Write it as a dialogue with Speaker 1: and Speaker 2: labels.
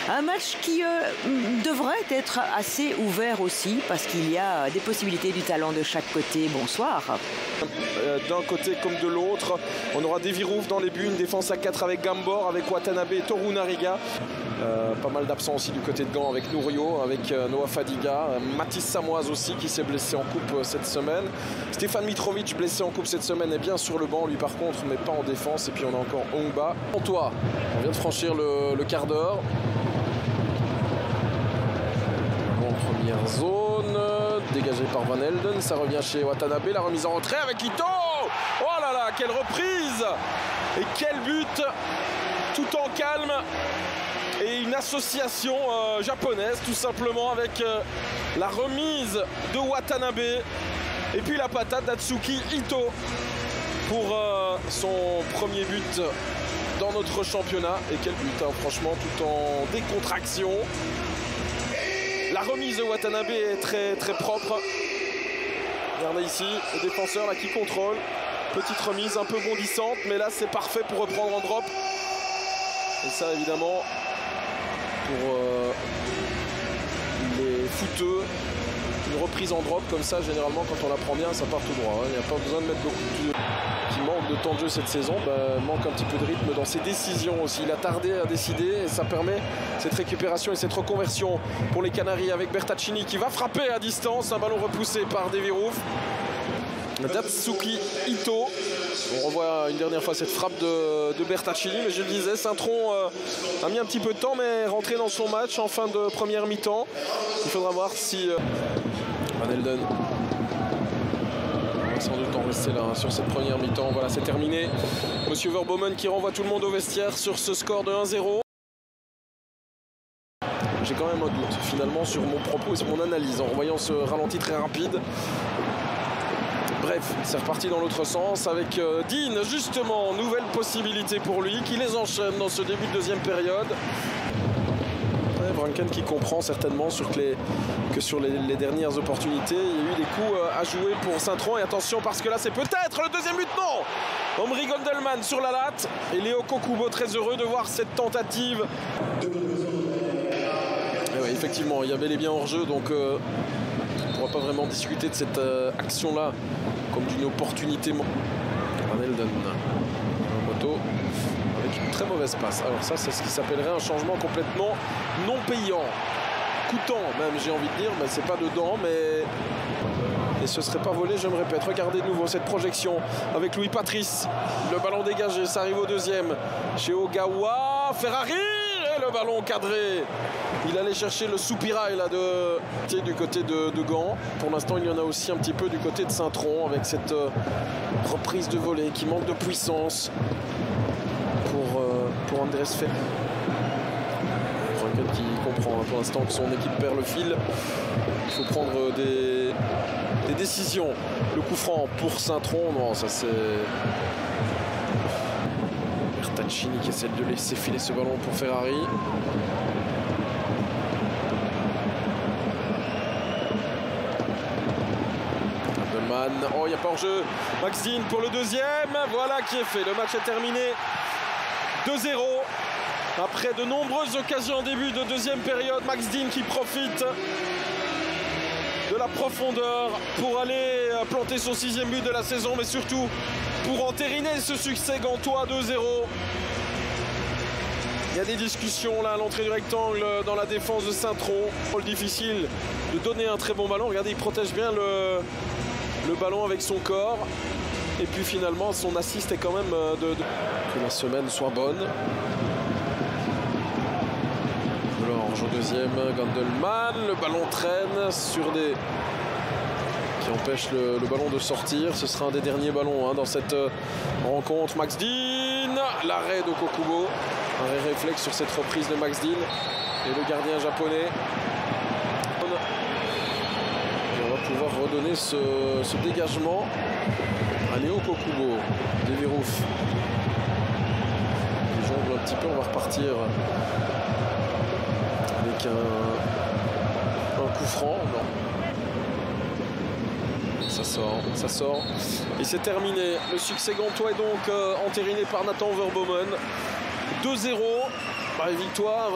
Speaker 1: Un match qui devrait être assez ouvert aussi parce qu'il y a des possibilités du talent de chaque côté. Bonsoir.
Speaker 2: D'un côté comme de l'autre, on aura Davy Roof dans les buts, une défense à 4 avec Gambor, avec Watanabe et Toru Nariga. Pas mal d'absents aussi du côté de Gand avec Nourio, avec Noah Fadiga, Mathis Samoise aussi qui s'est blessé en coupe cette semaine. Stéphane Mitrovic blessé en coupe cette semaine est bien sur le banc lui par contre, mais pas en défense. Et puis on a encore Ongba. Antoine, on vient de franchir le quart d'heure. En première zone, dégagé par Van Helden, ça revient chez Watanabe, la remise en retrait avec Ito. Oh là là, quelle reprise et quel but, tout en calme. Et une association japonaise tout simplement avec la remise de Watanabe et puis la patate d'Atsuki Ito pour son premier but dans notre championnat. Et quel but hein, franchement, tout en décontraction. La remise de Watanabe est très très propre. Regardez ici le défenseur là qui contrôle. Petite remise un peu bondissante, mais là c'est parfait pour reprendre en drop. Et ça évidemment pour les footeux, une reprise en drop comme ça, généralement quand on la prend bien, ça part tout droit. Il n'y a pas besoin de mettre beaucoup de... Qui manque de temps de jeu cette saison, manque un petit peu de rythme dans ses décisions aussi. Il a tardé à décider et ça permet cette récupération et cette reconversion pour les Canaries avec Bertaccini qui va frapper à distance. Un ballon repoussé par Davy Roof. Datsuki Ito. On revoit une dernière fois cette frappe de Bertaccini, mais je le disais, Saint-Tron a mis un petit peu de temps, mais est rentré dans son match en fin de première mi-temps. Il faudra voir si Van Helden va sans doute en rester là sur cette première mi-temps. Voilà, c'est terminé. Monsieur Verbomen qui renvoie tout le monde au vestiaire sur ce score de 1-0. J'ai quand même un doute finalement sur mon propos et sur mon analyse en voyant ce ralenti très rapide. Bref, c'est reparti dans l'autre sens avec Dean, justement, nouvelle possibilité pour lui, qui les enchaîne dans ce début de deuxième période. Branken qui comprend certainement que sur les dernières opportunités, il y a eu des coups à jouer pour Saint-Tron. Et attention, parce que là, c'est peut-être le deuxième but, non! Omri Gondelman sur la latte. Et Léo Kokubo très heureux de voir cette tentative. Et ouais, effectivement, il y avait bel et bien hors-jeu, donc... on ne pourra pas vraiment discuter de cette action-là comme d'une opportunité. Van Helden en moto avec une très mauvaise passe. Alors ça, c'est ce qui s'appellerait un changement complètement non payant. Coûtant même, j'ai envie de dire, mais c'est pas dedans, mais... Et ce serait pas volé, je me répète. Regardez de nouveau cette projection avec Louis Patrice. Le ballon dégagé, ça arrive au deuxième. Chez Ogawa, Ferrari, et le ballon cadré. Il allait chercher le soupirail là du côté de Gand. Pour l'instant, il y en a aussi un petit peu du côté de Saint-Tron avec cette reprise de volée qui manque de puissance pour Andrés Fer. Qui comprend pour l'instant que son équipe perd le fil. Il faut prendre des décisions. Le coup franc pour Saint-Tron, non, ça c'est... Bertaccini qui essaie de laisser filer ce ballon pour Ferrari. Oh, il n'y a pas hors-jeu. Max Dean pour le deuxième. Voilà qui est fait. Le match est terminé. 2-0. Après de nombreuses occasions en début de deuxième période, Max Dean qui profite de la profondeur pour aller planter son 6e but de la saison, mais surtout pour entériner ce succès gantois 2-0. Il y a des discussions là à l'entrée du rectangle dans la défense de Saint-Tron. Rôle difficile de donner un très bon ballon. Regardez, il protège bien le ballon avec son corps. Et puis finalement, son assist est quand même que la semaine soit bonne. L'orge au deuxième, Gondelman. Le ballon traîne sur des... qui empêche le ballon de sortir. Ce sera un des derniers ballons dans cette rencontre. Max Dean, l'arrêt de Kokubo. Un réflexe sur cette reprise de Max Dean. Et le gardien japonais. Et on va pouvoir redonner ce dégagement à Léo Kokubo. Davy Roof. Il jongle un petit peu, on va repartir avec un coup franc. Non. Ça sort. Et c'est terminé. Le succès gantois est donc entériné par Nathan Verbomen. 2-0. Victoire